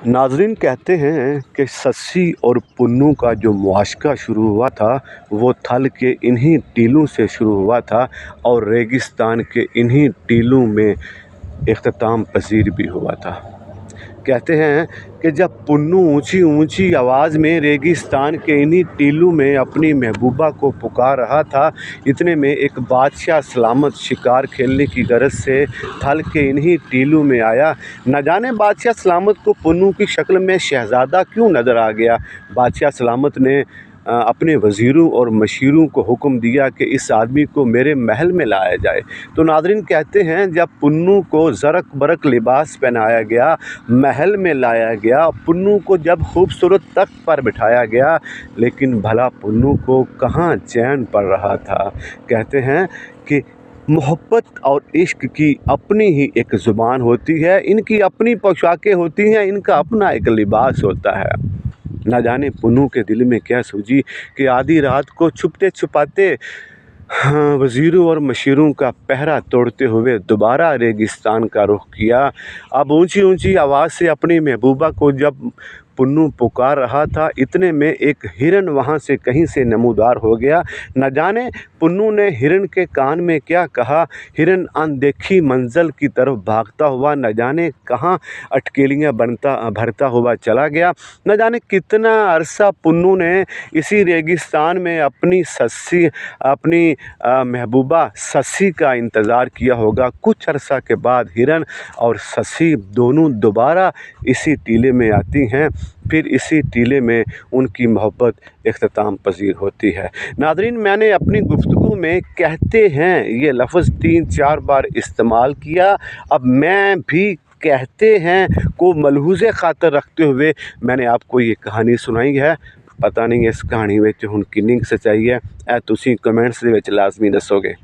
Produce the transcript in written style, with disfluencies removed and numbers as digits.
नाज़रीन, कहते हैं कि सस्सी और पुन्नू का जो मुआशका शुरू हुआ था वो थल के इन्हीं टीलों से शुरू हुआ था और रेगिस्तान के इन्हीं टीलों में इख्तिताम पज़ीर भी हुआ था। कहते हैं कि जब पुन्नू ऊंची ऊंची आवाज़ में रेगिस्तान के इन्हीं टीलों में अपनी महबूबा को पुकार रहा था, इतने में एक बादशाह सलामत शिकार खेलने की गरज से थल के इन्हीं टीलों में आया। न जाने बादशाह सलामत को पुन्नू की शक्ल में शहज़ादा क्यों नज़र आ गया। बादशाह सलामत ने अपने वज़ीरों और मशीरों को हुक्म दिया कि इस आदमी को मेरे महल में लाया जाए। तो नाज़रीन, कहते हैं जब पुन्नू को ज़रक बरक लिबास पहनाया गया, महल में लाया गया, पुन्नू को जब खूबसूरत तख्त पर बिठाया गया, लेकिन भला पुन्नू को कहाँ चैन पड़ रहा था। कहते हैं कि मोहब्बत और इश्क की अपनी ही एक ज़ुबान होती है, इनकी अपनी पोशाकें होती हैं, इनका अपना एक लिबास होता है। न जाने पुन्नू के दिल में क्या सूझी कि आधी रात को छुपते छुपाते वज़ीरों और मशीरों का पहरा तोड़ते हुए दोबारा रेगिस्तान का रुख किया। अब ऊंची ऊंची आवाज़ से अपनी महबूबा को जब पुन्नू पुकार रहा था, इतने में एक हिरन वहाँ से कहीं से नमूदार हो गया। न जाने पुन्नू ने हिरन के कान में क्या कहा। हिरन अनदेखी मंजिल की तरफ भागता हुआ न जाने कहाँ अटकेलियाँ भरता हुआ चला गया। न जाने कितना अरसा पुन्नू ने इसी रेगिस्तान में अपनी महबूबा सस्सी का इंतज़ार किया होगा। कुछ अरसा के बाद हिरन और सस्सी दोनों दोबारा इसी टीले में आती हैं। फिर इसी टीले में उनकी मोहब्बत इख्तिताम पज़ीर होती है। नाज़रीन, मैंने अपनी गुफ्तगू में कहते हैं ये लफ्ज़ 3-4 बार इस्तेमाल किया। अब मैं भी कहते हैं को मलहूज़े खातर रखते हुए मैंने आपको ये कहानी सुनाई है। पता नहीं इस कहानी में हुण किन्नी सच्चाई है, तुसीं कमेंट्स दे विच लाजमी दसोगे।